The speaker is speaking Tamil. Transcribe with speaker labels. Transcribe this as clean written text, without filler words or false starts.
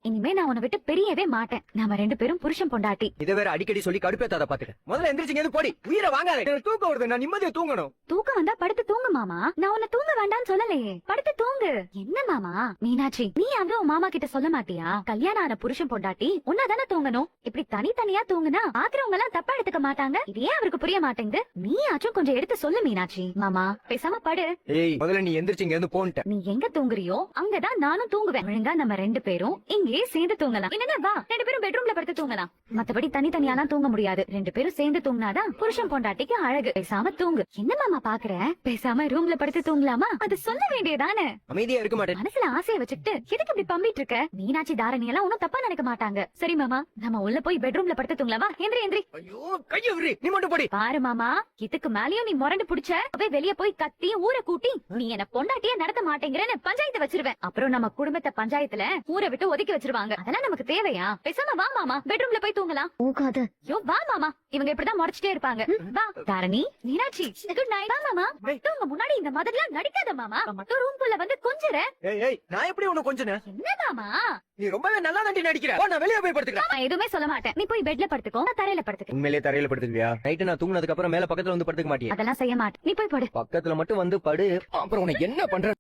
Speaker 1: இனிமே நான் உன்னை விட்டு பிரியவே மாட்டேன். நாம 2 பேரும் புருஷன் பொண்டாட்டி.
Speaker 2: இதை வேற அடிக்கடி சொல்லி கடுப்பேத்தாத பாத்துக்க. முதல்ல எந்திரிச்சு போடி. உயிரை வாங்காத. எனக்கு தூக்கம் வருது. நான் நிம்மதியா தூங்கணும்.
Speaker 1: தூக்கம் வந்தா படுத்து தூங்கு மாமா. நான் உன்னை தூங்க வேண்டாம்னு சொல்லலையே. படுத்து தூங்கு. என்ன மாமா மீனாட்சி, நீ அங்க உன் மாமா கிட்ட சொல்ல மாட்டியா? கல்யாணம் ஆன புருஷன் பொண்டாட்டி உன்னாதானே தூங்கணும். இப்படி தனித்தனியா தூங்குனா பாக்குறவங்க எல்லாம் தப்பா எடுத்துக்க மாட்டாங்க. இது ஏன் அவருக்கு புரிய மாட்டேங்குது? நீ ஆச்சும் கொஞ்சம் எடுத்து சொல்லு மீனாட்சி. மாமா பேசாம படு.
Speaker 2: ஏய், முதல்ல நீ எந்திரிச்சு போன்ட்ட.
Speaker 1: நீ எங்க தூங்குறியோ அங்கதான் நானும் தூங்குவேன். ஒழுங்கா நம்ம 2 பேரும் இங்கே சேர்ந்து தூங்கலாம். என்னன்னா வா, 2 பேரும் பெட்ரூம்ல படுத்து தூங்கலாம். மத்தபடி தனித்தனியாலாம் தூங்க முடியாது. 2 பேரும் சேர்ந்து தூங்கினாதான் புருஷன் பொண்டாட்டிக்கு அழகு. பேசாம தூங்கு. என்ன மாமா பாக்குற? பேசாம ரூம்ல படுத்து தூங்கலாமா? அது சொல்ல வேண்டியதானே.
Speaker 2: அமைதியா இருக்க மாட்டேன்.
Speaker 1: மனசுல ஆசைய வச்சுட்டு எதுக்கு இப்படி பம்பிட்டு இருக்க? மீனாட்சி தாரணி எல்லாம் ஒன்னும் தப்பா நினைக்க மாட்டாங்க. சரி மாமா, நம்ம உள்ள போய் பெட்ரூம்ல படுத்து தூங்கலாமா? எந்திரி எந்திரி.
Speaker 2: ஐயோ, கைய விடு. நீ மட்டும் போடி.
Speaker 1: பாரு மாமா, இதுக்கு மேலயும் நீ முரண்டு புடிச்ச வெளிய போய் கத்தி ஊரை கூட்டி நீ என்ன பொண்டாட்டியே நடத்த மாட்டேங்கிறேன்னு பஞ்சாயத்து வச்சிருவேன். அப்புறம் நம்ம குடும்பத்தை பஞ்சாயத்துல ஊரை விட்டு ஒதுக்கி வச்சிருவாங்க. அதெல்லாம் நமக்கு தேவையா? பேசாம வா மாமா, பெட்ரூம்ல போய் தூங்கலாம். போகாத. யோ வா மாமா, இவங்க இப்படிதான் முறைச்சிட்டே இருப்பாங்க. வா தாரணி, மீனாட்சி, குட் நைட். வா மாமா, தூங்க முன்னாடி இந்த மாதிரிலாம் நடிக்காத மாமா. மட்டும் ரூம்குள்ள வந்து கொஞ்சற.
Speaker 2: ஏய் ஏய், நான் எப்படி உன்னை கொஞ்சனேன்?
Speaker 1: என்ன மாமா,
Speaker 2: நீ ரொம்பவே நல்லா தாண்டி நடிக்கிற. போ, நான் வெளிய போய் படுத்துக்கிறேன்.
Speaker 1: நான் எதுவுமே சொல்ல மாட்டேன். நீ போய் பெட்ல படுத்துக்கோ, நான் தரையில படுத்துக்கிறேன்.
Speaker 2: உண்மையிலேயே தரையில படுத்துக்கியா? நைட்டு நான் தூங்குனதுக்கு அப்புறம் மேல பக்கத்துல வந்து படுத்துக்க மாட்டியா?
Speaker 1: அதெல்லாம் செய்ய மாட்டேன். நீ போய் படு.
Speaker 2: பக்கத்துல மட்டும் வந்து படு. அப்புறம் உன்னை என்ன பண்ற?